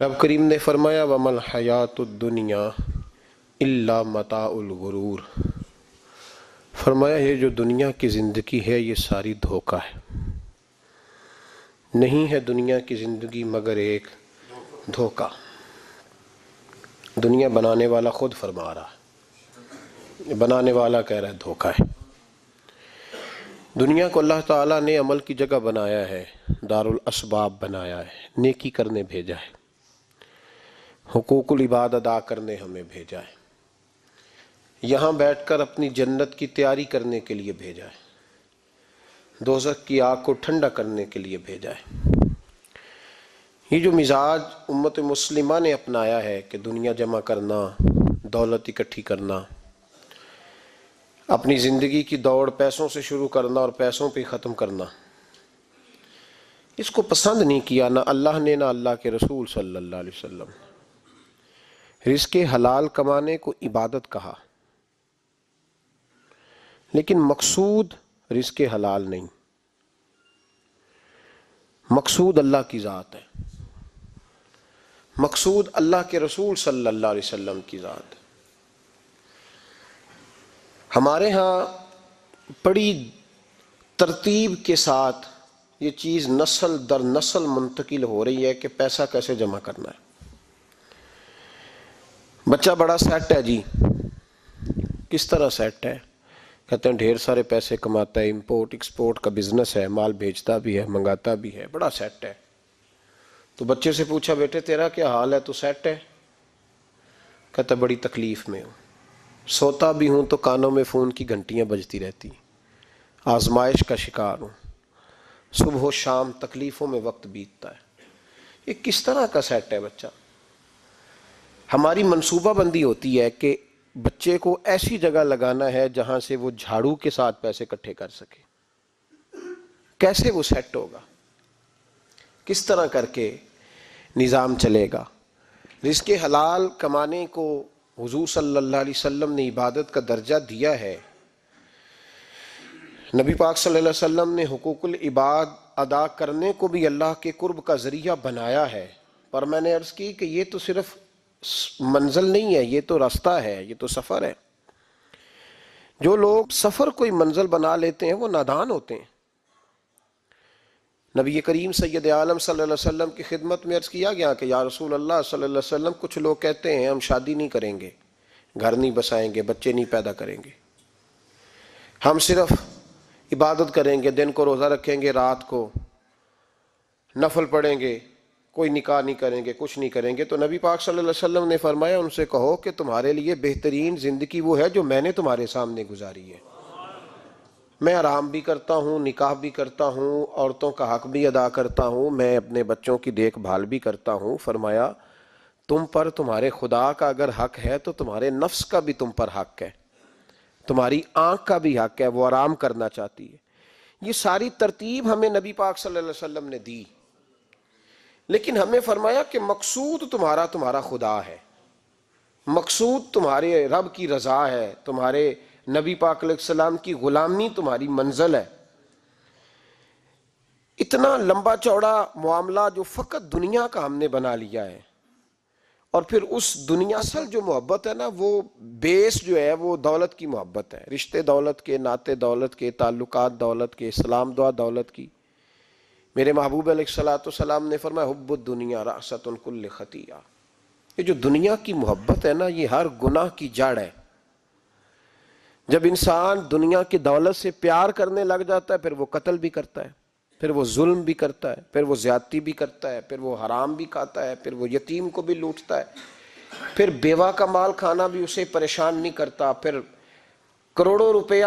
رب کریم نے فرمایا وَمَا الْحَيَاةُ الدُّنْيَا إِلَّا مَتَاعُ الْغُرُورِ، فرمایا یہ جو دنیا کی زندگی ہے یہ ساری دھوکہ ہے، نہیں ہے دنیا کی زندگی مگر ایک دھوکہ۔ دنیا بنانے والا خود فرما رہا ہے، بنانے والا کہہ رہا ہے دھوکہ ہے۔ دنیا کو اللہ تعالیٰ نے عمل کی جگہ بنایا ہے، دار الاسباب بنایا ہے، نیکی کرنے بھیجا ہے، حقوق العباد ادا کرنے ہمیں بھیجا ہے، یہاں بیٹھ کر اپنی جنت کی تیاری کرنے کے لیے بھیجا ہے، دوزخ کی آگ کو ٹھنڈا کرنے کے لیے بھیجا ہے۔ یہ جو مزاج امت مسلمہ نے اپنایا ہے کہ دنیا جمع کرنا، دولت اکٹھی کرنا، اپنی زندگی کی دوڑ پیسوں سے شروع کرنا اور پیسوں پہ ختم کرنا، اس کو پسند نہیں کیا نہ اللہ نے نہ اللہ کے رسول صلی اللہ علیہ وسلم۔ رزق حلال کمانے کو عبادت کہا، لیکن مقصود رزق حلال نہیں، مقصود اللہ کی ذات ہے، مقصود اللہ کے رسول صلی اللہ علیہ وسلم کی ذات ہے۔ ہمارے ہاں بڑی ترتیب کے ساتھ یہ چیز نسل در نسل منتقل ہو رہی ہے کہ پیسہ کیسے جمع کرنا ہے۔ بچہ بڑا سیٹ ہے جی، کس طرح سیٹ ہے؟ کہتے ہیں ڈھیر سارے پیسے کماتا ہے، امپورٹ ایکسپورٹ کا بزنس ہے، مال بھیجتا بھی ہے، منگاتا بھی ہے، بڑا سیٹ ہے۔ تو بچے سے پوچھا بیٹے تیرا کیا حال ہے، تو سیٹ ہے؟ کہتا بڑی تکلیف میں ہوں، سوتا بھی ہوں تو کانوں میں فون کی گھنٹیاں بجتی رہتی، آزمائش کا شکار ہوں، صبح و شام تکلیفوں میں وقت بیتتا ہے۔ یہ کس طرح کا سیٹ ہے بچہ؟ ہماری منصوبہ بندی ہوتی ہے کہ بچے کو ایسی جگہ لگانا ہے جہاں سے وہ جھاڑو کے ساتھ پیسے اکٹھے کر سکے۔ کیسے وہ سیٹ ہوگا؟ کس طرح کر کے نظام چلے گا؟ رزق حلال کمانے کو حضور صلی اللہ علیہ وسلم نے عبادت کا درجہ دیا ہے۔ نبی پاک صلی اللہ علیہ وسلم نے حقوق العباد ادا کرنے کو بھی اللہ کے قرب کا ذریعہ بنایا ہے، پر میں نے عرض کی کہ یہ تو صرف منزل نہیں ہے، یہ تو راستہ ہے، یہ تو سفر ہے۔ جو لوگ سفر کوئی منزل بنا لیتے ہیں وہ نادان ہوتے ہیں۔ نبی کریم سید عالم صلی اللہ علیہ وسلم کی خدمت میں عرض کیا گیا کہ یا رسول اللہ صلی اللہ علیہ وسلم کچھ لوگ کہتے ہیں ہم شادی نہیں کریں گے، گھر نہیں بسائیں گے، بچے نہیں پیدا کریں گے، ہم صرف عبادت کریں گے، دن کو روزہ رکھیں گے، رات کو نفل پڑھیں گے، کوئی نکاح نہیں کریں گے، کچھ نہیں کریں گے۔ تو نبی پاک صلی اللہ علیہ وسلم نے فرمایا ان سے کہو کہ تمہارے لیے بہترین زندگی وہ ہے جو میں نے تمہارے سامنے گزاری ہے۔ میں آرام بھی کرتا ہوں، نکاح بھی کرتا ہوں، عورتوں کا حق بھی ادا کرتا ہوں، میں اپنے بچوں کی دیکھ بھال بھی کرتا ہوں۔ فرمایا تم پر تمہارے خدا کا اگر حق ہے تو تمہارے نفس کا بھی تم پر حق ہے، تمہاری آنکھ کا بھی حق ہے، وہ آرام کرنا چاہتی ہے۔ یہ ساری ترتیب ہمیں نبی پاک صلی اللہ علیہ وسلم نے دی، لیکن ہمیں فرمایا کہ مقصود تمہارا خدا ہے، مقصود تمہارے رب کی رضا ہے، تمہارے نبی پاک علیہ السلام کی غلامی تمہاری منزل ہے۔ اتنا لمبا چوڑا معاملہ جو فقط دنیا کا ہم نے بنا لیا ہے، اور پھر اس دنیا اصل جو محبت ہے نا، وہ بیس جو ہے وہ دولت کی محبت ہے، رشتے دولت کے، ناطے دولت کے، تعلقات دولت کے، اسلام دعا دولت کی۔ میرے محبوب علیہ الصلوۃ والسلام نے فرمایا حب الدنیا رأسۃ کل خطیئہ، یہ جو دنیا کی محبت ہے نا یہ ہر گناہ کی جڑ ہے۔ جب انسان دنیا کی دولت سے پیار کرنے لگ جاتا ہے پھر وہ قتل بھی کرتا ہے، پھر وہ ظلم بھی کرتا ہے، پھر وہ زیادتی بھی کرتا ہے، پھر وہ حرام بھی کھاتا ہے، پھر وہ یتیم کو بھی لوٹتا ہے، پھر بیوہ کا مال کھانا بھی اسے پریشان نہیں کرتا، پھر کروڑوں روپیہ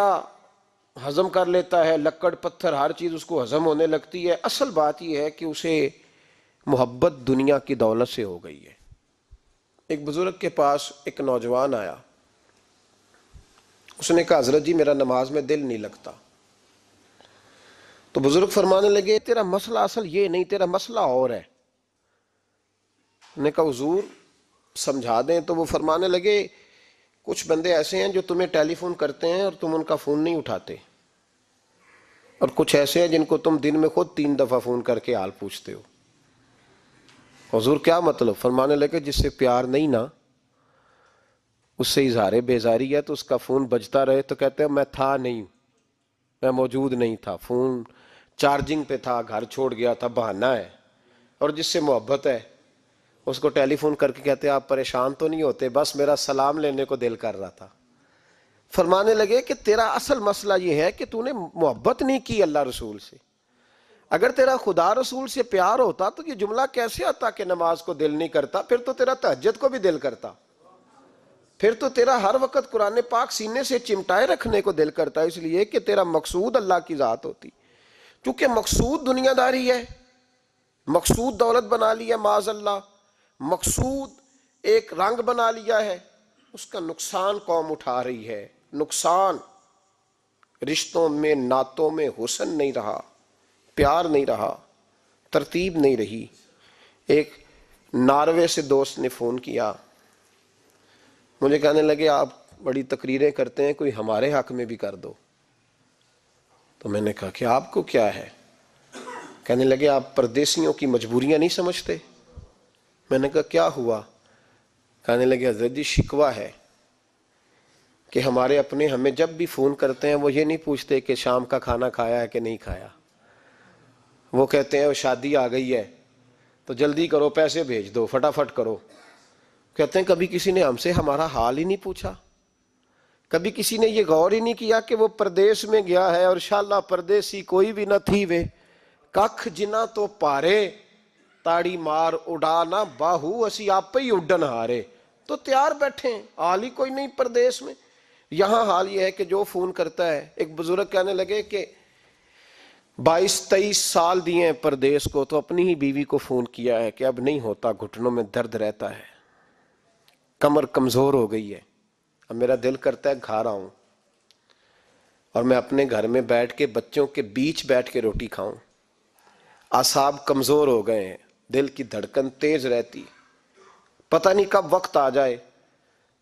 ہضم کر لیتا ہے، لکڑ پتھر ہر چیز اس کو ہضم ہونے لگتی ہے۔ اصل بات یہ ہے کہ اسے محبت دنیا کی دولت سے ہو گئی ہے۔ ایک بزرگ کے پاس ایک نوجوان آیا، اس نے کہا حضرت جی میرا نماز میں دل نہیں لگتا۔ تو بزرگ فرمانے لگے تیرا مسئلہ اصل یہ نہیں، تیرا مسئلہ اور ہے۔ نے کہا حضور سمجھا دیں۔ تو وہ فرمانے لگے کچھ بندے ایسے ہیں جو تمہیں ٹیلی فون کرتے ہیں اور تم ان کا فون نہیں اٹھاتے، اور کچھ ایسے ہیں جن کو تم دن میں خود 3 دفعہ فون کر کے حال پوچھتے ہو۔ حضور کیا مطلب؟ فرمانے لگے جس سے پیار نہیں نا، اس سے اظہار بیزاری ہے تو اس کا فون بجتا رہے تو کہتے ہیں میں تھا نہیں، میں موجود نہیں تھا، فون چارجنگ پہ تھا، گھر چھوڑ گیا تھا، بہانہ ہے۔ اور جس سے محبت ہے اس کو ٹیلی فون کر کے کہتے ہیں آپ پریشان تو نہیں ہوتے، بس میرا سلام لینے کو دل کر رہا تھا۔ فرمانے لگے کہ تیرا اصل مسئلہ یہ ہے کہ تو نے محبت نہیں کی اللہ رسول سے۔ اگر تیرا خدا رسول سے پیار ہوتا تو یہ جملہ کیسے آتا کہ نماز کو دل نہیں کرتا؟ پھر تو تیرا تہجد کو بھی دل کرتا، پھر تو تیرا ہر وقت قرآن پاک سینے سے چمٹائے رکھنے کو دل کرتا، اس لیے کہ تیرا مقصود اللہ کی ذات ہوتی۔ کیونکہ مقصود دنیا داری ہے، مقصود دولت بنا لیا معاذ اللہ، مقصود ایک رنگ بنا لیا ہے، اس کا نقصان قوم اٹھا رہی ہے۔ نقصان رشتوں میں، نعتوں میں حسن نہیں رہا، پیار نہیں رہا، ترتیب نہیں رہی۔ ایک ناروے سے دوست نے فون کیا، مجھے کہنے لگے آپ بڑی تقریریں کرتے ہیں، کوئی ہمارے حق میں بھی کر دو۔ تو میں نے کہا کہ آپ کو کیا ہے؟ کہنے لگے آپ پردیسیوں کی مجبوریاں نہیں سمجھتے۔ میں نے کہا کیا ہوا؟ کہنے لگے حضرت جی شکوہ ہے کہ ہمارے اپنے ہمیں جب بھی فون کرتے ہیں وہ یہ نہیں پوچھتے کہ شام کا کھانا کھایا ہے کہ نہیں کھایا، وہ کہتے ہیں وہ شادی آ گئی ہے تو جلدی کرو، پیسے بھیج دو، فٹافٹ کرو۔ کہتے ہیں کبھی کسی نے ہم سے ہمارا حال ہی نہیں پوچھا، کبھی کسی نے یہ غور ہی نہیں کیا کہ وہ پردیس میں گیا ہے، اور انشاءاللہ پردیسی کوئی بھی نہ تھی وے ککھ جنا تو پارے تاڑی مار اڑانا باہو اسی آپ پہ ہی اڈن ہارے۔ تو تیار بیٹھے ہیں، حال ہی کوئی نہیں پردیس میں۔ یہاں حال یہ ہے کہ جو فون کرتا ہے، ایک بزرگ کہنے لگے کہ 22-23 سال دیے ہیں پردیس کو، تو اپنی ہی بیوی کو فون کیا ہے کہ اب نہیں ہوتا، گھٹنوں میں درد رہتا ہے، کمر کمزور ہو گئی ہے، اب میرا دل کرتا ہے گھر آؤں اور میں اپنے گھر میں بیٹھ کے بچوں کے بیچ بیٹھ کے روٹی کھاؤں۔ اعصاب کمزور ہو گئے ہیں، دل کی دھڑکن تیز رہتی، پتہ نہیں کب وقت آ جائے۔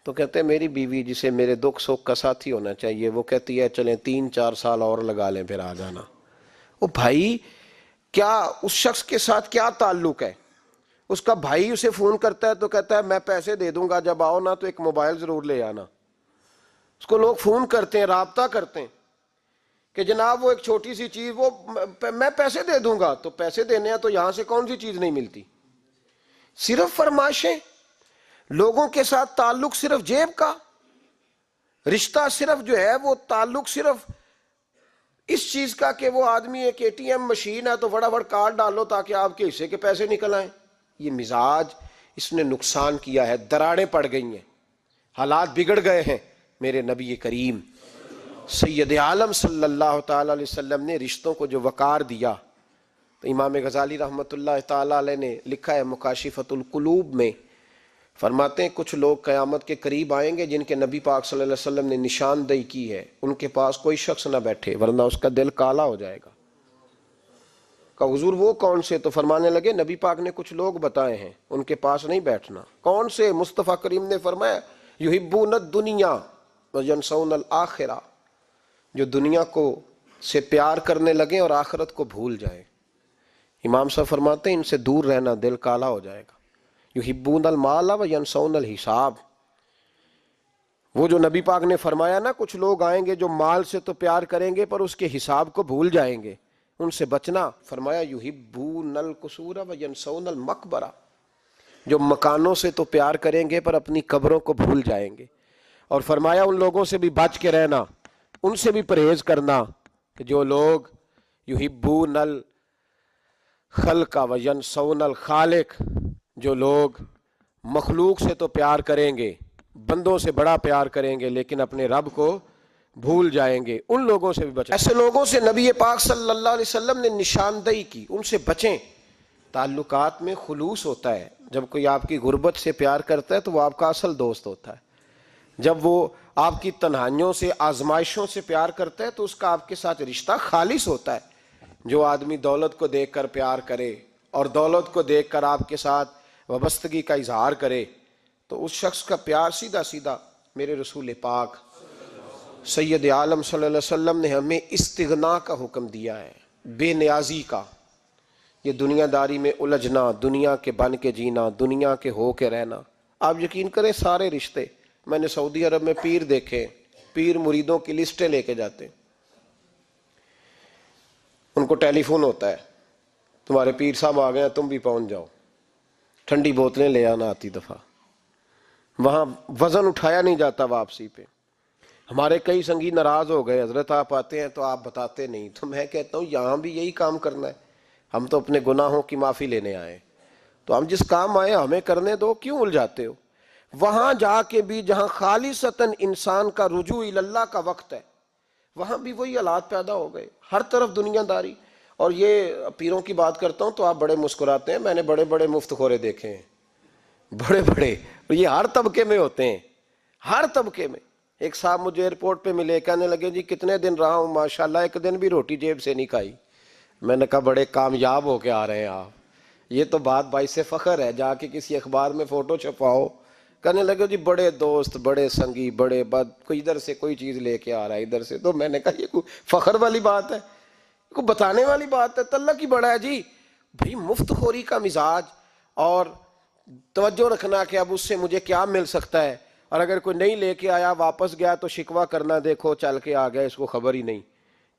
تو کہتے ہیں میری بیوی جسے میرے دکھ سکھ کا ساتھی ہونا چاہیے، وہ کہتی ہے چلیں 3-4 سال اور لگا لیں پھر آ جانا۔ وہ بھائی کیا اس شخص کے ساتھ کیا تعلق ہے؟ اس کا بھائی اسے فون کرتا ہے تو کہتا ہے میں پیسے دے دوں گا، جب آؤ نا تو ایک موبائل ضرور لے آنا۔ اس کو لوگ فون کرتے ہیں، رابطہ کرتے ہیں کہ جناب وہ ایک چھوٹی سی چیز، وہ میں پیسے دے دوں گا، تو پیسے دینے ہیں تو یہاں سے کون سی چیز نہیں ملتی؟ صرف فرمائشیں، لوگوں کے ساتھ تعلق صرف جیب کا، رشتہ صرف جو ہے وہ تعلق صرف اس چیز کا کہ وہ آدمی ایک ATM مشین ہے تو فٹافٹ کارڈ ڈالو تاکہ آپ کے حصے کے پیسے نکل آئیں۔ یہ مزاج اس نے نقصان کیا ہے، دراڑیں پڑ گئی ہیں، حالات بگڑ گئے ہیں۔ میرے نبی کریم سید عالم صلی اللہ تعالی علیہ وسلم نے رشتوں کو جو وقار دیا، تو امام غزالی رحمۃ اللہ تعالی علیہ نے لکھا ہے مکاشفۃ القلوب میں، فرماتے ہیں کچھ لوگ قیامت کے قریب آئیں گے جن کے نبی پاک صلی اللہ علیہ وسلم نے نشاندہی کی ہے، ان کے پاس کوئی شخص نہ بیٹھے ورنہ اس کا دل کالا ہو جائے گا۔ کہ حضور وہ کون سے؟ تو فرمانے لگے نبی پاک نے کچھ لوگ بتائے ہیں، ان کے پاس نہیں بیٹھنا۔ کون سے؟ مصطفیٰ کریم نے فرمایا یحبون الدنیا وینسون الآخرہ، جو دنیا کو سے پیار کرنے لگیں اور آخرت کو بھول جائیں۔ امام صاحب فرماتے ہیں ان سے دور رہنا، دل کالا ہو جائے گا۔ یحبون المال وینسون الحساب، وہ جو نبی پاک نے فرمایا نا کچھ لوگ آئیں گے جو مال سے تو پیار کریں گے پر اس کے حساب کو بھول جائیں گے، ان سے بچنا۔ فرمایا یحبون القصور وینسون المقبرہ، جو مکانوں سے تو پیار کریں گے پر اپنی قبروں کو بھول جائیں گے۔ اور فرمایا ان لوگوں سے بھی بچ کے رہنا، ان سے بھی پرہیز کرنا کہ جو لوگ یحبون الخلق وینسون الخالق، جو لوگ مخلوق سے تو پیار کریں گے، بندوں سے بڑا پیار کریں گے لیکن اپنے رب کو بھول جائیں گے، ان لوگوں سے بھی بچیں۔ ایسے لوگوں سے نبی پاک صلی اللہ علیہ وسلم نے نشاندہی کی، ان سے بچیں۔ تعلقات میں خلوص ہوتا ہے، جب کوئی آپ کی غربت سے پیار کرتا ہے تو وہ آپ کا اصل دوست ہوتا ہے، جب وہ آپ کی تنہائیوں سے آزمائشوں سے پیار کرتا ہے تو اس کا آپ کے ساتھ رشتہ خالص ہوتا ہے۔ جو آدمی دولت کو دیکھ کر پیار کرے اور دولت کو دیکھ کر آپ کے ساتھ وابستگی کا اظہار کرے تو اس شخص کا پیار سیدھا سیدھا، میرے رسول پاک سید عالم صلی اللہ علیہ وسلم نے ہمیں استغنا کا حکم دیا ہے، بے نیازی کا، یہ دنیا داری میں الجھنا، دنیا کے بن کے جینا، دنیا کے ہو کے رہنا. آپ یقین کریں سارے رشتے، میں نے سعودی عرب میں پیر دیکھے، پیر مریدوں کی لسٹیں لے کے جاتے، ان کو ٹیلی فون ہوتا ہے تمہارے پیر صاحب آ گئے ہیں، تم بھی پہنچ جاؤ. ٹھنڈی بوتلیں لے آنا آتی دفعہ، وہاں وزن اٹھایا نہیں جاتا واپسی پہ. ہمارے کئی سنگی ناراض ہو گئے، حضرت آپ آتے ہیں تو آپ بتاتے نہیں. تو میں کہتا ہوں یہاں بھی یہی کام کرنا ہے، ہم تو اپنے گناہوں کی معافی لینے آئے، تو ہم جس کام آئے ہمیں کرنے دو، کیوں الجھاتے ہو؟ وہاں جا کے بھی جہاں خالصتاً انسان کا رجوع اللہ کا وقت ہے، وہاں بھی وہی حالات پیدا ہو گئے، ہر طرف دنیا داری. اور یہ پیروں کی بات کرتا ہوں تو آپ بڑے مسکراتے ہیں، میں نے بڑے بڑے مفت خورے دیکھے ہیں، بڑے بڑے، اور یہ ہر طبقے میں ہوتے ہیں، ہر طبقے میں. ایک صاحب مجھے ایئرپورٹ پہ ملے، کہنے لگے جی کتنے دن رہا ہوں، ماشاءاللہ ایک دن بھی روٹی جیب سے نہیں کھائی. میں نے کہا بڑے کامیاب ہو کے آ رہے ہیں آپ، یہ تو بات باعث فخر ہے، جا کے کسی اخبار میں فوٹو چھپاؤ. کہنے لگے جی بڑے دوست، بڑے سنگی، بڑے کوئی ادھر سے کوئی چیز لے کے آ رہا ہے ادھر سے. تو میں نے کہا یہ کوئی فخر والی بات ہے، کوئی بتانے والی بات ہے؟ تلہ کی بڑا ہے جی بھائی، مفت خوری کا مزاج، اور توجہ رکھنا کہ اب اس سے مجھے کیا مل سکتا ہے، اور اگر کوئی نہیں لے کے آیا واپس گیا تو شکوہ کرنا، دیکھو چل کے آ گیا، اس کو خبر ہی نہیں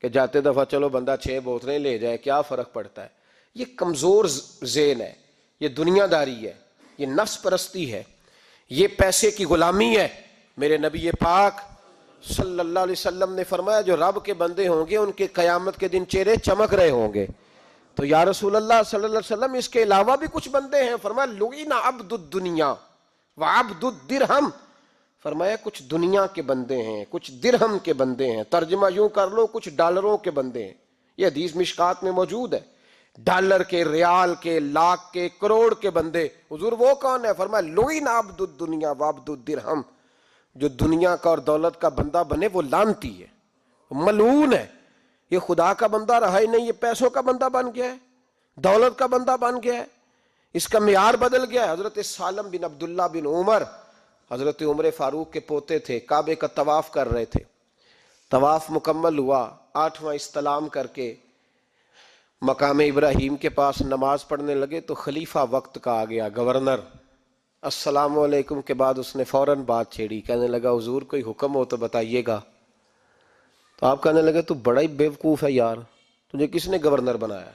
کہ جاتے دفعہ چلو بندہ 6 بوتلیں لے جائے، کیا فرق پڑتا ہے. یہ کمزور ذہن ہے، یہ دنیا داری ہے، یہ نفس پرستی ہے، یہ پیسے کی غلامی ہے. میرے نبی پاک صلی اللہ علیہ وسلم نے فرمایا جو رب کے بندے ہوں گے ان کے قیامت کے دن چہرے چمک رہے ہوں گے. تو یا رسول اللہ صلی اللہ علیہ وسلم اس کے علاوہ بھی کچھ بندے ہیں؟ فرمایا لعن عبد الدنیا وعبد الدرہم. فرمایا کچھ دنیا کے بندے ہیں، کچھ درہم کے بندے ہیں، ترجمہ یوں کر لو کچھ ڈالروں کے بندے ہیں. یہ حدیث مشکات میں موجود ہے. ڈالر کے، ریال کے، لاکھ کے، کروڑ کے بندے. حضور وہ کون ہے؟ فرمایا لعن عبد الدنیا وعبد الدرہم. جو دنیا کا اور دولت کا بندہ بنے وہ لعنتی ہے، ملعون ہے. یہ خدا کا بندہ رہا ہی نہیں، یہ پیسوں کا بندہ بن گیا ہے، دولت کا بندہ بن گیا ہے، اس کا معیار بدل گیا ہے. حضرت سالم بن عبداللہ بن عمر، حضرت عمر فاروق کے پوتے تھے، کعبے کا طواف کر رہے تھے. طواف مکمل ہوا، 8واں استلام کر کے مقام ابراہیم کے پاس نماز پڑھنے لگے تو خلیفہ وقت کا آ گیا، گورنر. السلام علیکم کے بعد اس نے فوراً بات چھیڑی، کہنے لگا حضور کوئی حکم ہو تو بتائیے گا. تو آپ کہنے لگے تو بڑا ہی بیوقوف ہے یار، تجھے کس نے گورنر بنایا؟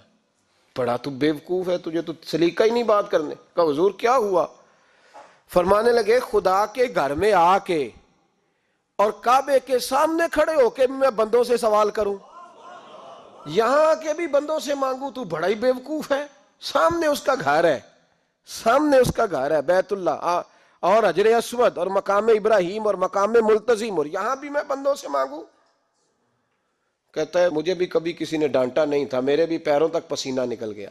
بڑا تو بیوقوف ہے، تجھے تو سلیقہ ہی نہیں بات کرنے کا. حضور کیا ہوا؟ فرمانے لگے خدا کے گھر میں آ کے اور کعبے کے سامنے کھڑے ہو کے میں بندوں سے سوال کروں، یہاں آ کے بھی بندوں سے مانگوں، تو بڑا ہی بیوقوف ہے. سامنے اس کا گھر ہے، سامنے اس کا گھر ہے بیت اللہ اور حجر اسود اور مقام ابراہیم اور مقام ملتزم، اور یہاں بھی میں بندوں سے مانگوں؟ کہتا ہے مجھے بھی کبھی کسی نے ڈانٹا نہیں تھا، میرے بھی پیروں تک پسینہ نکل گیا.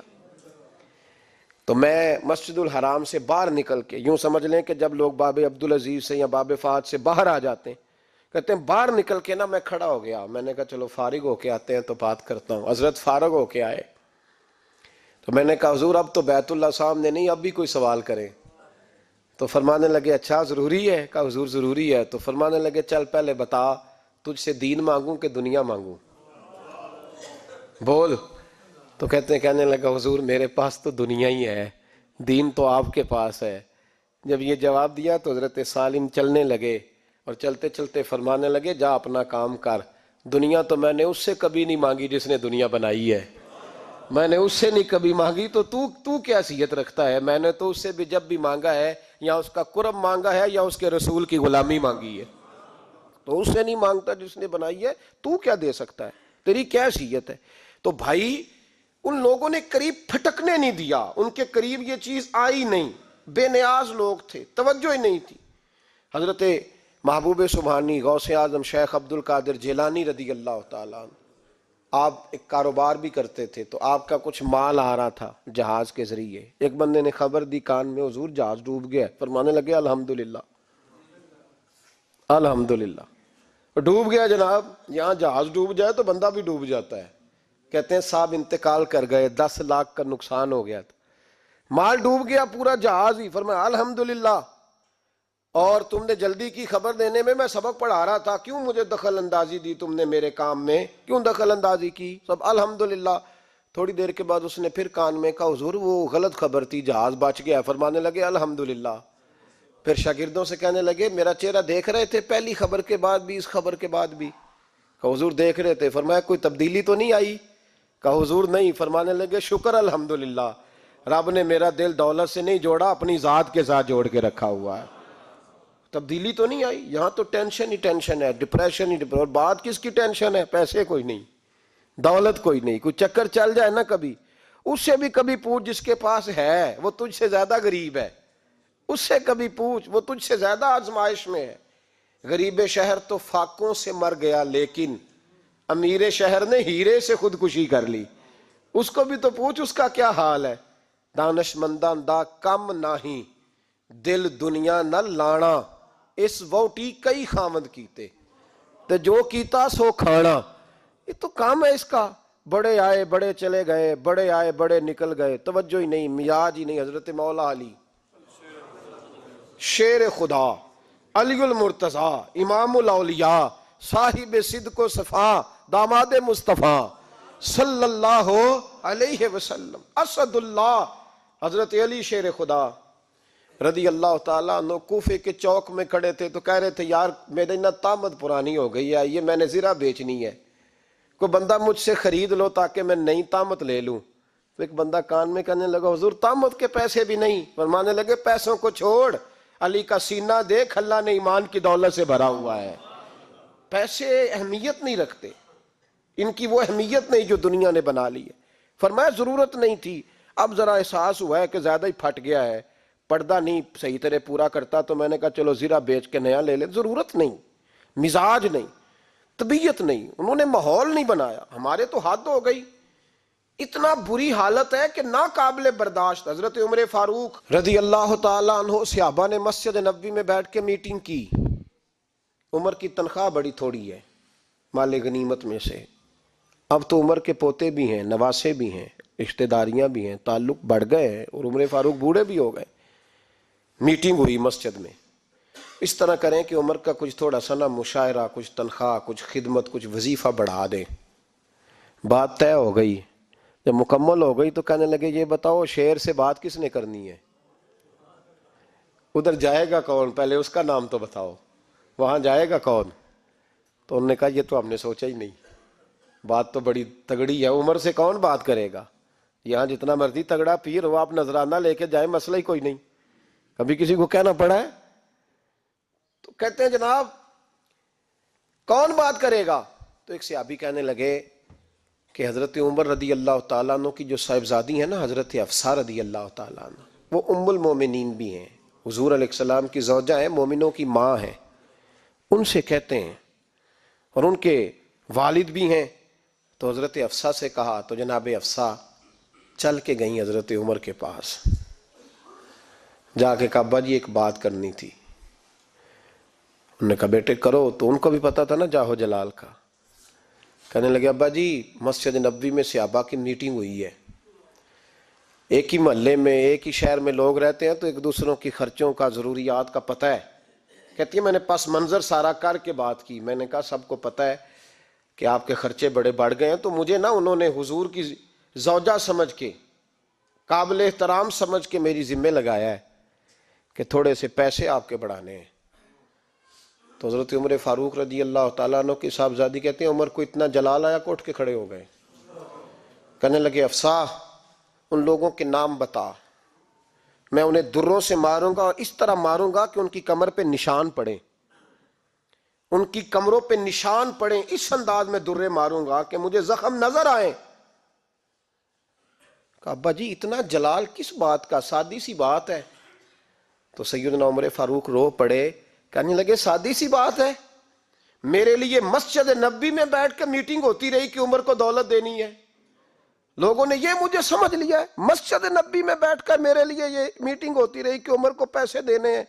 تو میں مسجد الحرام سے باہر نکل کے، یوں سمجھ لیں کہ جب لوگ باب عبدالعزیز سے یا باب فہد سے باہر آ جاتے ہیں، کہتے ہیں باہر نکل کے نا میں کھڑا ہو گیا. میں نے کہا چلو فارغ ہو کے آتے ہیں تو بات کرتا ہوں. حضرت فارغ ہو کے آئے تو میں نے کہا حضور اب تو بیت اللہ سامنے نہیں، اب بھی کوئی سوال کرے. تو فرمانے لگے اچھا ضروری ہے؟ کہا حضور ضروری ہے. تو فرمانے لگے چل پہلے بتا تجھ سے دین مانگوں کہ دنیا مانگوں، بول. تو کہنے لگا حضور میرے پاس تو دنیا ہی ہے، دین تو آپ کے پاس ہے. جب یہ جواب دیا تو حضرت سالم چلنے لگے، اور چلتے چلتے فرمانے لگے جا اپنا کام کر، دنیا تو میں نے اس سے کبھی نہیں مانگی جس نے دنیا بنائی ہے، میں نے اس سے نہیں کبھی مانگی، تو کیا حیثیت رکھتا ہے؟ میں نے تو اس سے بھی جب بھی مانگا ہے یا اس کا قرب مانگا ہے یا اس کے رسول کی غلامی مانگی ہے، تو اس سے نہیں مانگتا جس نے بنائی ہے. تو کیا دے سکتا ہے؟ تیری کیا حیثیت ہے؟ تو بھائی ان لوگوں نے قریب پھٹکنے نہیں دیا، ان کے قریب یہ چیز آئی نہیں، بے نیاز لوگ تھے، توجہ ہی نہیں تھی. حضرت محبوب سبحانی غوث اعظم شیخ عبد القادر جیلانی رضی اللہ تعالیٰ عنہ، آپ ایک کاروبار بھی کرتے تھے، تو آپ کا کچھ مال آ رہا تھا جہاز کے ذریعے. ایک بندے نے خبر دی کان میں حضور جہاز ڈوب گیا. فرمانے لگے الحمدللہ الحمدللہ. ڈوب گیا جناب، یہاں جہاز ڈوب جائے تو بندہ بھی ڈوب جاتا ہے. کہتے ہیں صاحب انتقال کر گئے، 10 لاکھ کا نقصان ہو گیا تھا، مال ڈوب گیا پورا جہاز ہی. فرمایا الحمدللہ، اور تم نے جلدی کی خبر دینے میں سبق پڑھا رہا تھا، کیوں مجھے دخل اندازی دی تم نے میرے کام میں، کیوں دخل اندازی کی؟ سب الحمدللہ. تھوڑی دیر کے بعد اس نے پھر کان میں کہا حضور وہ غلط خبر تھی، جہاز بچ گیا۔ فرمانے لگے الحمدللہ۔ پھر شاگردوں سے کہنے لگے میرا چہرہ دیکھ رہے تھے پہلی خبر کے بعد بھی، اس خبر کے بعد بھی؟ کہا حضور دیکھ رہے تھے۔ فرمایا کوئی تبدیلی تو نہیں آئی؟ کہا حضور نہیں۔ فرمانے لگے شکر الحمدللہ، رب نے میرا دل دولت سے نہیں جوڑا، اپنی ذات کے ساتھ جوڑ کے رکھا ہوا ہے، تبدیلی تو نہیں آئی۔ یہاں تو ٹینشن ہی ٹینشن ہے، ڈپریشن ہی ڈپریشن۔ اور بات کس کی ٹینشن ہے؟ پیسے کوئی نہیں، دولت کوئی نہیں، کوئی چکر چل جائے نا کبھی، اس سے بھی کبھی پوچھ جس کے پاس ہے وہ تجھ سے زیادہ غریب ہے، اس سے کبھی پوچھ وہ تجھ سے زیادہ آزمائش میں ہے۔ غریب شہر تو فاقوں سے مر گیا، لیکن امیر شہر نے ہیرے سے خودکشی کر لی، اس کو بھی تو پوچھ اس کا کیا حال ہے۔ دانش منداں دا کم نہیں، دل دنیا نہ لانا، اس ووٹی کئی خامد کیتے تے جو کیتا سو کھانا۔ یہ تو کام ہے اس کا، بڑے آئے بڑے چلے گئے، بڑے آئے بڑے نکل گئے، توجہ ہی نہیں، مزاج ہی نہیں۔ حضرت مولا علی شیر خدا، علی المرتضی، امام الاولیاء، صاحب صدق و صفا، داماد مصطفیٰ صلی اللہ علیہ وسلم، اسد اللہ، حضرت علی شیر خدا رضی اللہ تعالیٰ عنہ کوفے کے چوک میں کھڑے تھے تو کہہ رہے تھے یار میری نا طامت پرانی ہو گئی ہے، یہ میں نے زرہ بیچنی ہے، کوئی بندہ مجھ سے خرید لو تاکہ میں نئی طامت لے لوں۔ تو ایک بندہ کان میں کہنے لگا حضور طامت کے پیسے بھی نہیں؟ فرمانے لگے پیسوں کو چھوڑ، علی کا سینہ دیکھ، اللہ نے ایمان کی دولت سے بھرا ہوا ہے۔ پیسے اہمیت نہیں رکھتے، ان کی وہ اہمیت نہیں جو دنیا نے بنا لی ہے۔ فرمایا ضرورت نہیں تھی، اب ذرا احساس ہوا ہے کہ زیادہ ہی پھٹ گیا ہے، پردہ نہیں صحیح طرح پورا کرتا، تو میں نے کہا چلو زرہ بیچ کے نیا لے لیں۔ ضرورت نہیں، مزاج نہیں، طبیعت نہیں، انہوں نے ماحول نہیں بنایا۔ ہمارے تو حد ہو گئی، اتنا بری حالت ہے کہ ناقابل برداشت۔ حضرت عمر فاروق رضی اللہ تعالیٰ عنہ صحابہ نے مسجد نبوی میں بیٹھ کے میٹنگ کی۔ عمر کی تنخواہ بڑی تھوڑی ہے مال غنیمت میں سے، اب تو عمر کے پوتے بھی ہیں، نواسے بھی ہیں، رشتہ داریاں بھی ہیں، تعلق بڑھ گئے ہیں، اور عمر فاروق بوڑھے بھی ہو گئے۔ میٹنگ ہوئی مسجد میں، اس طرح کریں کہ عمر کا کچھ تھوڑا سا نا مشاعرہ، کچھ تنخواہ، کچھ خدمت، کچھ وظیفہ بڑھا دیں۔ بات طے ہو گئی، جب مکمل ہو گئی تو کہنے لگے یہ بتاؤ شیر سے بات کس نے کرنی ہے؟ ادھر جائے گا کون؟ پہلے اس کا نام تو بتاؤ، وہاں جائے گا کون؟ تو انہوں نے کہا یہ تو ہم نے سوچا ہی نہیں، بات تو بڑی تگڑی ہے، عمر سے کون بات کرے گا؟ یہاں جتنا مرضی تگڑا پیر ہو، آپ نذرانہ لے کے جائیں، مسئلہ ہی کوئی نہیں، کبھی کسی کو کہنا پڑا ہے؟ تو کہتے ہیں جناب کون بات کرے گا؟ تو ایک صحابی کہنے لگے کہ حضرت عمر رضی اللہ تعالیٰ عنہ کی جو صاحبزادی ہیں نا، حضرت حفصہ رضی اللہ تعالیٰ عنہ، وہ ام المومنین بھی ہیں، حضور علیہ السلام کی زوجہ ہیں، مومنوں کی ماں ہیں، ان سے کہتے ہیں، اور ان کے والد بھی ہیں۔ تو حضرت حفصہ سے کہا تو جناب حفصہ چل کے گئیں حضرت عمر کے پاس، جا کے کہا ابا جی ایک بات کرنی تھی۔ انہوں نے کہا بیٹے کرو، تو ان کو بھی پتا تھا نا جاہو جلال کا۔ کہنے لگے ابا جی مسجد نبوی میں صحابہ کی میٹنگ ہوئی ہے، ایک ہی محلے میں ایک ہی شہر میں لوگ رہتے ہیں تو ایک دوسروں کی خرچوں کا، ضروریات کا پتہ ہے۔ کہتی ہے میں نے پس منظر سارا کر کے بات کی، میں نے کہا سب کو پتہ ہے کہ آپ کے خرچے بڑے بڑھ گئے ہیں، تو مجھے نا انہوں نے حضور کی زوجہ سمجھ کے، قابل احترام سمجھ کے میری ذمہ لگایا ہے کہ تھوڑے سے پیسے آپ کے بڑھانے ہیں۔ تو حضرت عمر فاروق رضی اللہ تعالیٰ عنہ کی صاحبزادی کہتے ہیں عمر کو اتنا جلال آیا کہ اٹھ کے کھڑے ہو گئے، کہنے لگے حفصہ ان لوگوں کے نام بتا، میں انہیں دروں سے ماروں گا، اور اس طرح ماروں گا کہ ان کی کمر پہ نشان پڑے، ان کی کمروں پہ نشان پڑے، اس انداز میں درے ماروں گا کہ مجھے زخم نظر آئے۔ کہا ابا جی اتنا جلال کس بات کا، سادی سی بات ہے۔ تو سیدنا عمر فاروق رو پڑے، کہنے لگے سادی سی بات ہے، میرے لیے مسجد نبوی میں بیٹھ کے میٹنگ ہوتی رہی کہ عمر کو دولت دینی ہے، لوگوں نے یہ مجھے سمجھ لیا ہے، مسجد نبوی میں بیٹھ کر میرے لیے یہ میٹنگ ہوتی رہی کہ عمر کو پیسے دینے ہیں،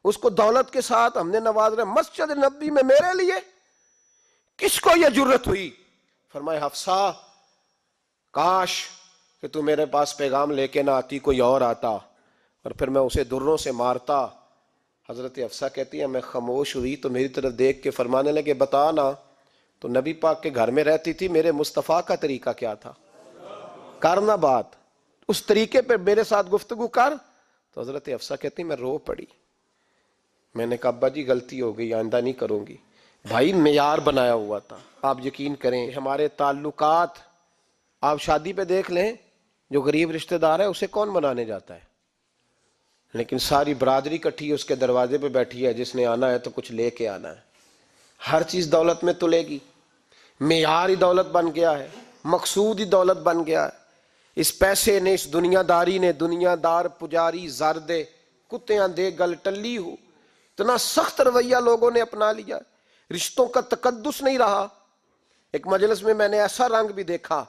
اس کو دولت کے ساتھ ہم نے نواز رہے، مسجد نبوی میں میرے لیے، کس کو یہ جرت ہوئی؟ فرمایا حفصہ کاش کہ تو میرے پاس پیغام لے کے نہ آتی، کوئی اور آتا اور پھر میں اسے دروں سے مارتا۔ حضرت حفصہ کہتی ہے میں خاموش ہوئی تو میری طرف دیکھ کے فرمانے لگے بتا نا تو نبی پاک کے گھر میں رہتی تھی، میرے مصطفیٰ کا طریقہ کیا تھا؟ کرنا بات اس طریقے پہ میرے ساتھ گفتگو کر. تو حضرت حفصہ کہتی میں رو پڑی. میں نے کہا ابا جی غلطی ہو گئی، آئندہ نہیں کروں گی. بھائی معیار بنایا ہوا تھا. آپ یقین کریں ہمارے تعلقات آپ شادی پہ دیکھ لیں، جو غریب رشتہ دار ہے اسے کون بنانے جاتا ہے؟ لیکن ساری برادری کٹھی اس کے دروازے پہ بیٹھی ہے، جس نے آنا ہے تو کچھ لے کے آنا ہے. ہر چیز دولت میں تلے گی. معیار ہی دولت بن گیا ہے، مقصود ہی دولت بن گیا ہے. اس پیسے نے، اس دنیا داری نے، دنیا دار پجاری زردے کتیاں دے گل ٹلی ہو، اتنا سخت رویہ لوگوں نے اپنا لیا. رشتوں کا تقدس نہیں رہا. ایک مجلس میں نے ایسا رنگ بھی دیکھا،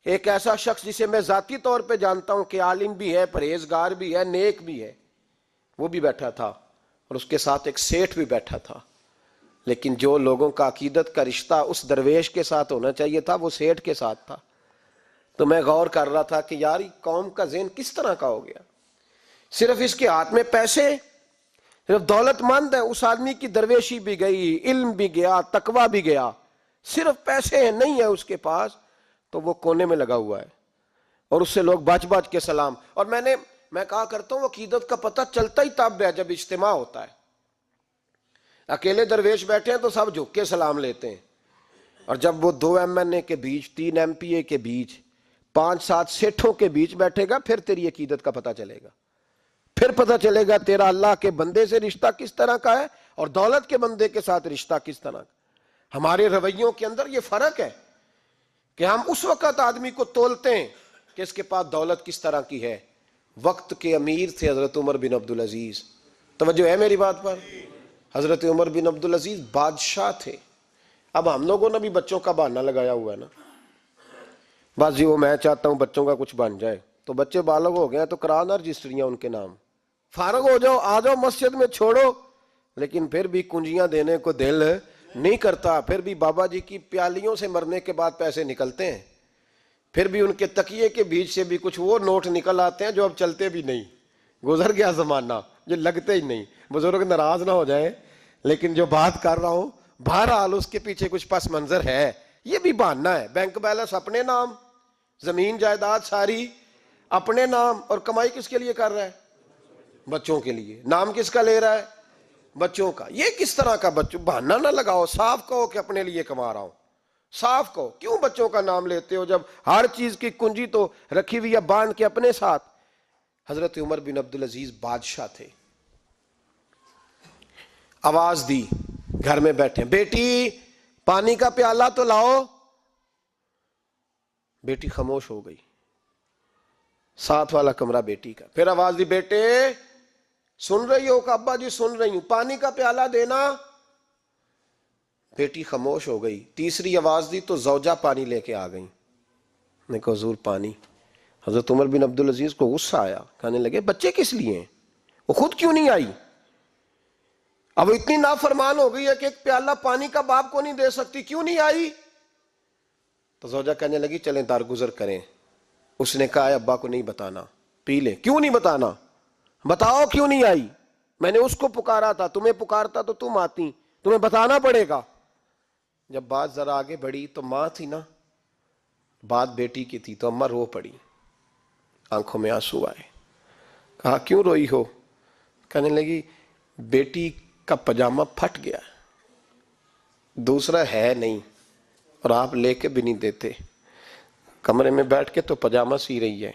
ایک ایسا شخص جسے میں ذاتی طور پہ جانتا ہوں کہ عالم بھی ہے، پرہیزگار بھی ہے، نیک بھی ہے، وہ بھی بیٹھا تھا اور اس کے ساتھ ایک سیٹھ بھی بیٹھا تھا. لیکن جو لوگوں کا عقیدت کا رشتہ اس درویش کے ساتھ ہونا چاہیے تھا وہ سیٹھ کے ساتھ تھا. تو میں غور کر رہا تھا کہ یار قوم کا ذہن کس طرح کا ہو گیا. صرف اس کے ہاتھ میں پیسے، صرف دولت مند ہے. اس آدمی کی درویشی بھی گئی، علم بھی گیا، تقوی بھی گیا. صرف پیسے ہیں، نہیں ہے اس کے پاس تو وہ کونے میں لگا ہوا ہے اور اس سے لوگ بچ بچ کے سلام. اور میں کہا کرتا ہوں عقیدت کا پتہ چلتا ہی تب ہے جب اجتماع ہوتا ہے. اکیلے درویش بیٹھے ہیں تو سب جھک کے سلام لیتے ہیں، اور جب وہ 2 MNA کے بیچ، 3 MPA کے بیچ، 5-7 سیٹھوں کے بیچ بیٹھے گا پھر تیری عقیدت کا پتہ چلے گا. پھر پتہ چلے گا تیرا اللہ کے بندے سے رشتہ کس طرح کا ہے اور دولت کے بندے کے ساتھ رشتہ کس طرح کا. ہمارے رویوں کے اندر یہ فرق ہے کہ ہم اس وقت آدمی کو تولتے ہیں کہ اس کے پاس دولت کس طرح کی ہے. وقت کے امیر تھے حضرت عمر بن عبدالعزیز. توجہ ہے میری بات پر؟ حضرت عمر بن عبدالعزیز بادشاہ تھے. اب ہم لوگوں نے بھی بچوں کا بہانہ لگایا ہوا ہے نا، بس جی وہ میں چاہتا ہوں بچوں کا کچھ بن جائے. تو بچے بالغ ہو گئے تو کرانا رجسٹریاں ان کے نام، فارغ ہو جاؤ، آ جاؤ مسجد میں چھوڑو. لیکن پھر بھی کنجیاں دینے کو دل نہیں کرتا. پھر بھی بابا جی کی پیالیوں سے مرنے کے بعد پیسے نکلتے ہیں. پھر بھی ان کے تکیے کے بیچ سے بھی کچھ وہ نوٹ نکل آتے ہیں جو اب چلتے بھی نہیں. گزر گیا زمانہ، جو لگتے ہی نہیں. بزرگ ناراض نہ ہو جائیں لیکن جو بات کر رہا ہوں بہرحال اس کے پیچھے کچھ پس منظر ہے. یہ بھی بہانہ ہے. بینک بیلنس اپنے نام، زمین جائیداد ساری اپنے نام، اور کمائی کس کے لیے کر رہا ہے؟ بچوں کے لیے. نام کس کا لے رہا ہے؟ بچوں کا. یہ کس طرح کا بچوں؟ بہانہ نہ لگاؤ، صاف کہو کہ اپنے لیے کما رہا ہوں. صاف کہو. کیوں بچوں کا نام لیتے ہو جب ہر چیز کی کنجی تو رکھی ہوئی ہے باندھ کے اپنے ساتھ؟ حضرت عمر بن عبدالعزیز بادشاہ تھے. آواز دی، گھر میں بیٹھے، بیٹی پانی کا پیالہ تو لاؤ. بیٹی خاموش ہو گئی. ساتھ والا کمرہ بیٹی کا. پھر آواز دی، بیٹے سن رہی ہو؟ کہ ابا جی سن رہی ہوں. پانی کا پیالہ دینا. بیٹی خاموش ہو گئی. تیسری آواز دی تو زوجہ پانی لے کے آ گئی. نے کہا حضور پانی. حضرت عمر بن عبدالعزیز کو غصہ آیا، کہنے لگے بچے کس لیے ہیں؟ وہ خود کیوں نہیں آئی؟ اب اتنی نافرمان ہو گئی ہے کہ ایک پیالہ پانی کا باپ کو نہیں دے سکتی، کیوں نہیں آئی؟ تو زوجہ کہنے لگی چلیں درگزر کریں. اس نے کہا ابا کو نہیں بتانا، پی لیں. کیوں نہیں بتانا؟ بتاؤ کیوں نہیں آئی؟ میں نے اس کو پکارا تھا، تمہیں پکارتا تو تم آتی، تمہیں بتانا پڑے گا. جب بات ذرا آگے بڑھی تو ماں تھی نا، بات بیٹی کی تھی، تو اماں رو پڑی، آنکھوں میں آنسو آئے. کہا کیوں روئی ہو؟ کہنے لگی بیٹی کا پاجامہ پھٹ گیا، دوسرا ہے نہیں، اور آپ لے کے بھی نہیں دیتے. کمرے میں بیٹھ کے تو پاجامہ سی رہی ہے،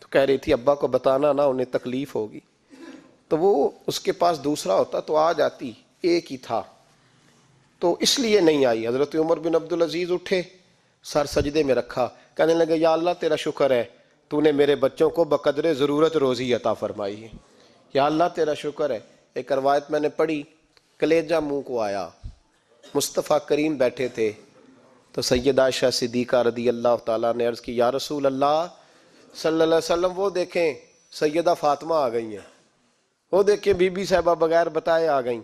تو کہہ رہی تھی ابا کو بتانا نا، انہیں تکلیف ہوگی. تو وہ اس کے پاس دوسرا ہوتا تو آ جاتی، ایک ہی تھا تو اس لیے نہیں آئی. حضرت عمر بن عبدالعزیز اٹھے، سر سجدے میں رکھا، کہنے لگے یا اللہ تیرا شکر ہے تو نے میرے بچوں کو بقدر ضرورت روزی عطا فرمائی ہے. یا اللہ تیرا شکر ہے. ایک روایت میں نے پڑھی، کلیجہ منہ کو آیا. مصطفیٰ کریم بیٹھے تھے تو سیدہ عائشہ صدیقہ رضی اللہ تعالیٰ نے عرض کی یا رسول اللہ صلی اللہ علیہ وسلم وہ دیکھیں سیدہ فاطمہ آ گئی ہیں، وہ دیکھیں بی بی صاحبہ بغیر بتائے آ گئیں.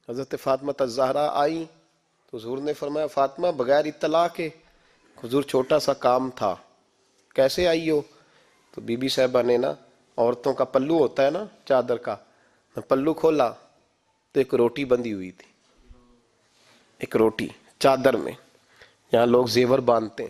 حضرت فاطمہ الزہرا آئی تو حضور نے فرمایا فاطمہ بغیر اطلاع کے؟ حضور چھوٹا سا کام تھا. کیسے آئی ہو؟ تو بی بی صاحبہ نے نا، عورتوں کا پلو ہوتا ہے نا چادر کا، پلو کھولا تو ایک روٹی بندھی ہوئی تھی، ایک روٹی چادر میں. یہاں لوگ زیور باندھتے ہیں،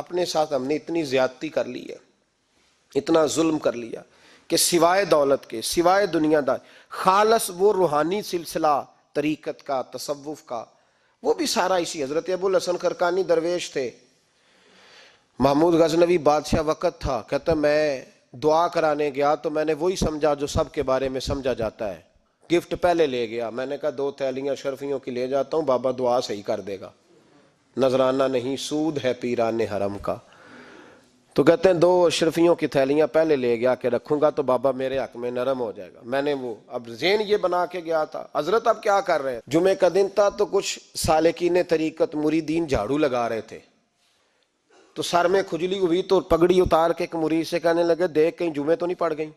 اپنے ساتھ ہم نے اتنی زیادتی کر لی ہے، اتنا ظلم کر لیا کہ سوائے دولت کے، سوائے دنیا دار، خالص وہ روحانی سلسلہ طریقت کا، تصوف کا، وہ بھی سارا اسی۔ حضرت ابو الحسن خرقانی درویش تھے، محمود غزنوی بادشاہ وقت تھا، کہتا میں دعا کرانے گیا تو میں نے وہی سمجھا جو سب کے بارے میں سمجھا جاتا ہے، گفٹ پہلے لے گیا، میں نے کہا 2 تھیلیاں شرفیوں کی لے جاتا ہوں، بابا دعا صحیح کر دے گا، نذرانہ نہیں سود ہے پیران حرم کا۔ تو کہتے ہیں 2 اشرفیوں کی تھیلیاں پہلے لے گیا کہ رکھوں گا تو بابا میرے حق میں نرم ہو جائے گا۔ میں نے وہ اب ذہن یہ بنا کے گیا تھا، حضرت اب کیا کر رہے ہیں، جمعے کا دن تھا تو کچھ سالکین طریقت مریدین جھاڑو لگا رہے تھے، تو سر میں کھجلی ہوئی تو پگڑی اتار کے ایک مرید سے کہنے لگے دیکھ کہیں جمعے تو نہیں پڑ گئی؟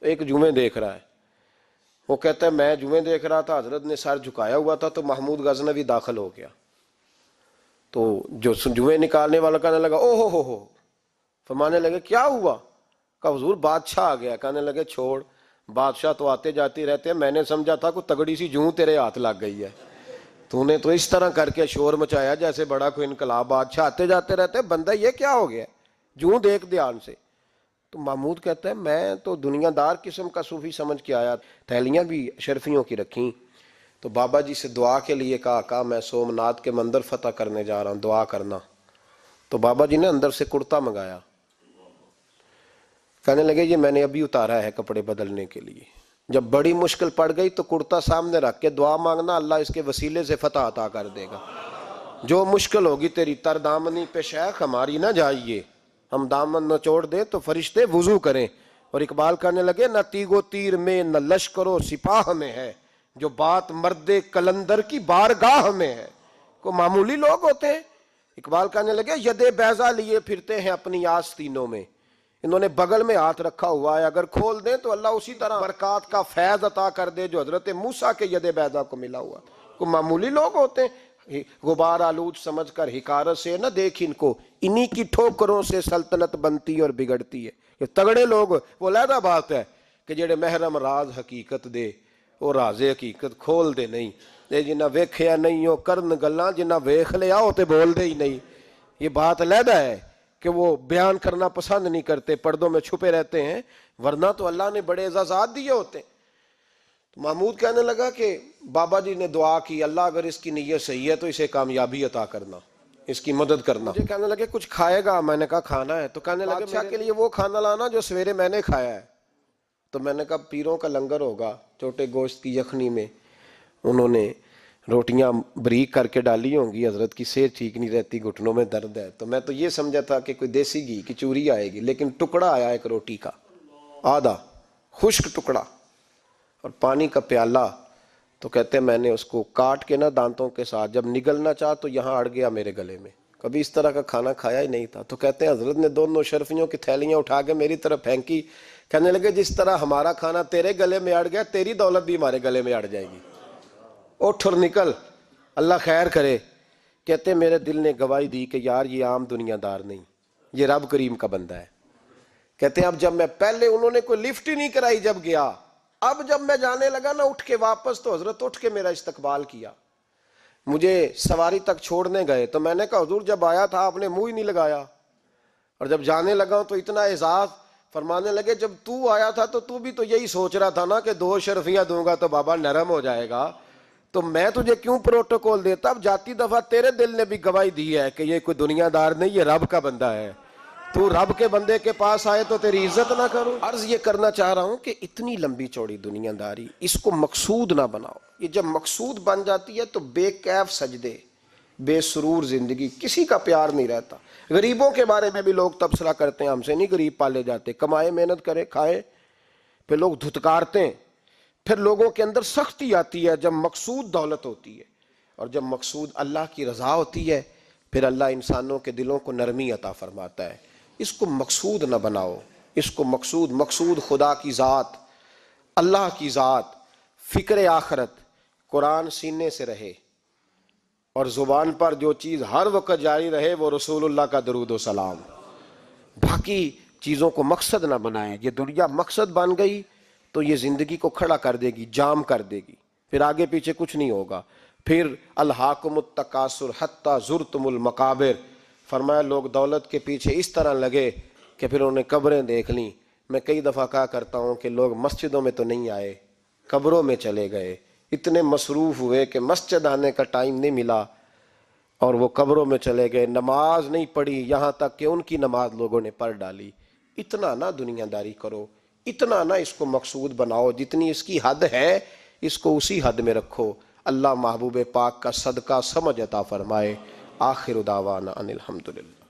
تو ایک جمعے دیکھ رہا ہے، وہ کہتا ہے میں جمعے دیکھ رہا تھا، حضرت نے سر جھکایا ہوا تھا تو محمود غزنوی داخل ہو گیا، تو جو جمعے نکالنے والا کہنے لگا او ہو، فرمانے لگے کیا ہوا؟ کہا حضور بادشاہ آ گیا۔ کہنے لگے چھوڑ، بادشاہ تو آتے جاتے رہتے ہیں، میں نے سمجھا تھا کوئی تگڑی سی جوں تیرے ہاتھ لگ گئی ہے، تو نے تو اس طرح کر کے شور مچایا جیسے بڑا کوئی انقلاب، بادشاہ آتے جاتے رہتے ہیں، بندہ یہ کیا ہو گیا، جوں دیکھ دھیان سے۔ تو محمود کہتا ہے میں تو دنیا دار قسم کا صوفی سمجھ کے آیا، تھیلیاں بھی شرفیوں کی رکھیں، تو بابا جی سے دعا کے لیے کہا میں سومناتھ کے مندر فتح کرنے جا رہا ہوں، دعا کرنا۔ تو بابا جی نے اندر سے کرتا منگایا، کہنے لگے یہ میں نے ابھی اتارا ہے کپڑے بدلنے کے لیے، جب بڑی مشکل پڑ گئی تو کرتا سامنے رکھ کے دعا مانگنا، اللہ اس کے وسیلے سے فتح عطا کر دے گا۔ جو مشکل ہوگی تیری تر دامنی پہ شیخ ہماری نہ جائیے، ہم دامن نہ چھوڑ دیں تو فرشتے وضو کریں۔ اور اقبال کہنے لگے نہ تیگ و تیر میں نہ لشکر و سپاہ میں ہے، جو بات مرد کلندر کی بارگاہ میں ہے۔ کو معمولی لوگ ہوتے ہیں، اقبال کہنے لگے ید بیضا لیے پھرتے ہیں اپنی آستینوں میں، انہوں نے بغل میں ہاتھ رکھا ہوا ہے، اگر کھول دیں تو اللہ اسی طرح برکات کا فیض عطا کر دے جو حضرت موسیٰ کے ید بیضا کو ملا ہوا۔ کو معمولی لوگ ہوتے ہیں، غبار آلود سمجھ کر حکارت سے نہ دیکھ ان کو، انہی کی ٹھوکروں سے سلطنت بنتی اور بگڑتی ہے۔ یہ تگڑے لوگ وہ علیحدہ بات ہے کہ جڑے محرم راز حقیقت دے وہ راز حقیقت کھول دے نہیں، یہ جنہ ویکھیا نہیں ہو کرن گلاں، جنہ ویکھ لیا ہو تے بول دے ہی نہیں۔ یہ بات علیحدہ ہے کہ وہ بیان کرنا پسند نہیں کرتے، پردوں میں چھپے رہتے ہیں، ورنہ تو اللہ نے بڑے اعزازات دیے ہوتے ہیں۔ تو محمود کہنے لگا کہ بابا جی نے دعا کی اللہ اگر اس کی نیت صحیح ہے تو اسے کامیابی عطا کرنا، اس کی مدد کرنا۔ مجھے کہنے لگے کچھ کھائے گا؟ میں نے کہا کھانا ہے۔ تو کہنے لگے بادشاہ کے لیے وہ کھانا لانا جو سویرے میں نے کھایا ہے۔ تو میں نے کہا پیروں کا لنگر ہوگا، چھوٹے گوشت کی یخنی میں انہوں نے روٹیاں بریک کر کے ڈالی ہوں گی، حضرت کی صحت ٹھیک نہیں رہتی، گھٹنوں میں درد ہے، تو میں تو یہ سمجھا تھا کہ کوئی دیسی گھی کی چوری آئے گی، لیکن ٹکڑا آیا ایک روٹی کا، آدھا خشک ٹکڑا اور پانی کا پیالہ۔ تو کہتے ہیں میں نے اس کو کاٹ کے نا دانتوں کے ساتھ، جب نگلنا چاہ تو یہاں اڑ گیا میرے گلے میں، کبھی اس طرح کا کھانا کھایا ہی نہیں تھا۔ تو کہتے ہیں حضرت نے دونوں شرفیوں کی تھیلیاں اٹھا کے میری طرف پھینکی، کہنے لگے جس طرح ہمارا کھانا تیرے گلے میں اڑ گیا، تیری دولت بھی ہمارے گلے میں اڑ جائے گی، اٹھ اور نکل، اللہ خیر کرے۔ کہتے میرے دل نے گواہی دی کہ یار یہ عام دنیا دار نہیں، یہ رب کریم کا بندہ ہے۔ کہتے ہیں اب جب میں پہلے انہوں نے کوئی لفٹ ہی نہیں کرائی جب گیا، اب جب میں جانے لگا نا اٹھ کے واپس، تو حضرت اٹھ کے میرا استقبال کیا، مجھے سواری تک چھوڑنے گئے۔ تو میں نے کہا حضور جب آیا تھا آپ نے منہ ہی نہیں لگایا، اور جب جانے لگا تو اتنا اعزاز۔ فرمانے لگے جب تو آیا تھا تو تو بھی تو یہی سوچ رہا تھا نا کہ 2 شرفیاں دوں گا تو بابا نرم ہو جائے گا، تو میں تجھے کیوں پروٹوکول دیتا؟ اب جاتی دفعہ تیرے دل نے بھی گواہی دی ہے کہ یہ کوئی دنیا دار نہیں، یہ رب کا بندہ ہے، تو رب کے بندے کے پاس آئے تو تیری عزت نہ کروں؟ عرض یہ کرنا چاہ رہا ہوں کہ اتنی لمبی چوڑی دنیا داری اس کو مقصود نہ بناؤ، یہ جب مقصود بن جاتی ہے تو بے کیف سجدے، بے سرور زندگی، کسی کا پیار نہیں رہتا۔ غریبوں کے بارے میں بھی لوگ تبصرہ کرتے ہیں، ہم سے نہیں غریب پالے جاتے، کمائے محنت کرے کھائے، پھر لوگ دھتکارتے ہیں۔ پھر لوگوں کے اندر سختی آتی ہے جب مقصود دولت ہوتی ہے، اور جب مقصود اللہ کی رضا ہوتی ہے پھر اللہ انسانوں کے دلوں کو نرمی عطا فرماتا ہے۔ اس کو مقصود نہ بناؤ، اس کو مقصود خدا کی ذات، اللہ کی ذات، فکر آخرت، قرآن سینے سے رہے، اور زبان پر جو چیز ہر وقت جاری رہے وہ رسول اللہ کا درود و سلام۔ باقی چیزوں کو مقصد نہ بنائیں، یہ دنیا مقصد بن گئی تو یہ زندگی کو کھڑا کر دے گی، جام کر دے گی، پھر آگے پیچھے کچھ نہیں ہوگا۔ پھر الہاکم التکاثر حتی زرتم المقابر، فرمایا لوگ دولت کے پیچھے اس طرح لگے کہ پھر انہوں نے قبریں دیکھ لیں. میں کئی دفعہ کہا کرتا ہوں کہ لوگ مسجدوں میں تو نہیں آئے، قبروں میں چلے گئے، اتنے مصروف ہوئے کہ مسجد آنے کا ٹائم نہیں ملا اور وہ قبروں میں چلے گئے، نماز نہیں پڑھی، یہاں تک کہ ان کی نماز لوگوں نے پڑھ ڈالی. اتنا نہ دنیا داری کرو، اتنا نہ اس کو مقصود بناؤ، جتنی اس کی حد ہے اس کو اسی حد میں رکھو. اللہ محبوب پاک کا صدقہ سمجھ عطا فرمائے. آخر دعوانا ان الحمدللہ.